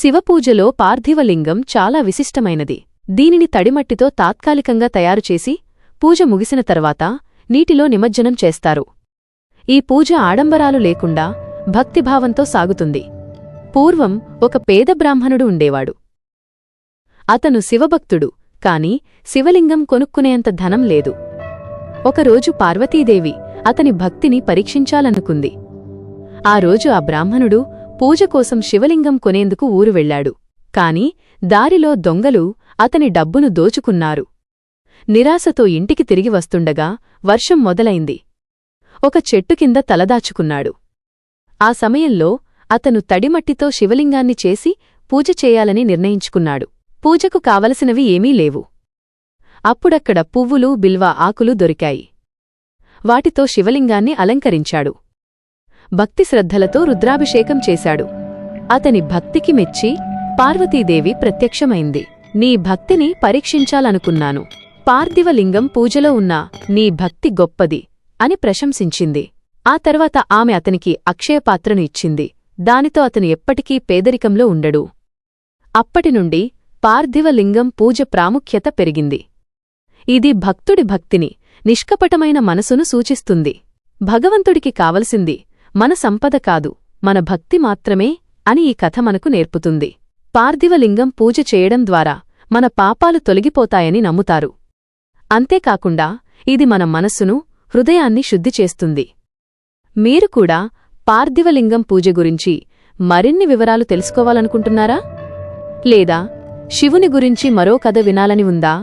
శివపూజలో పార్థివలింగం చాలా విశిష్టమైనది. దీనిని తడిమట్టితో తాత్కాలికంగా తయారుచేసి పూజ ముగిసిన తర్వాత నీటిలో నిమజ్జనం చేస్తారు. ఈ పూజ ఆడంబరాలు లేకుండా భక్తిభావంతో సాగుతుంది. పూర్వం ఒక పేద బ్రాహ్మణుడు ఉండేవాడు. అతను శివభక్తుడు, కాని శివలింగం కొనుక్కునేంత ధనం లేదు. ఒకరోజు పార్వతీదేవి అతని భక్తిని పరీక్షించాలనుకుంది. ఆ రోజు ఆ బ్రాహ్మణుడు పూజ కోసం శివలింగం కొనేందుకు ఊరు వెళ్లాడు. కాని దారిలో దొంగలు అతని డబ్బును దోచుకున్నారు. నిరాశతో ఇంటికి తిరిగి వస్తుండగా వర్షం మొదలైంది. ఒక చెట్టు కింద తలదాచుకున్నాడు. ఆ సమయంలో అతను తడిమట్టితో శివలింగాన్ని చేసి పూజ చేయాలని నిర్ణయించుకున్నాడు. పూజకు కావలసినవి ఏమీ లేవు. అప్పుడక్కడ పువ్వులు, బిల్వ ఆకులు దొరికాయి. వాటితో శివలింగాన్ని అలంకరించాడు. భక్తి శ్రద్ధలతో రుద్రాభిషేకం చేశాడు. అతని భక్తికి మెచ్చి పార్వతీదేవి ప్రత్యక్షమైంది. నీ భక్తిని పరీక్షించాలనుకున్నాను. పార్థివలింగం పూజలో ఉన్న నీ భక్తి గొప్పది అని ప్రశంసించింది. ఆ తర్వాత ఆమె అతనికి అక్షయపాత్రను ఇచ్చింది. దానితో అతను ఎప్పటికీ పేదరికంలో ఉండడు. అప్పటినుండి పార్థివలింగం పూజ ప్రాముఖ్యత పెరిగింది. ఇది భక్తుడి భక్తిని, నిష్కపటమైన మనసును సూచిస్తుంది. భగవంతుడికి కావలసింది మన సంపద కాదు, మన భక్తి మాత్రమే అని ఈ కథ మనకు నేర్పుతుంది. పార్థివలింగం పూజ చేయడం ద్వారా మన పాపాలు తొలగిపోతాయని నమ్ముతారు. అంతేకాకుండా ఇది మన మనస్సును, హృదయాన్ని శుద్ధి చేస్తుంది. మీరు కూడా పార్థివలింగం పూజ గురించి మరిన్ని వివరాలు తెలుసుకోవాలనుకుంటున్నారా? లేదా శివుని గురించి మరో కథ వినాలని ఉందా?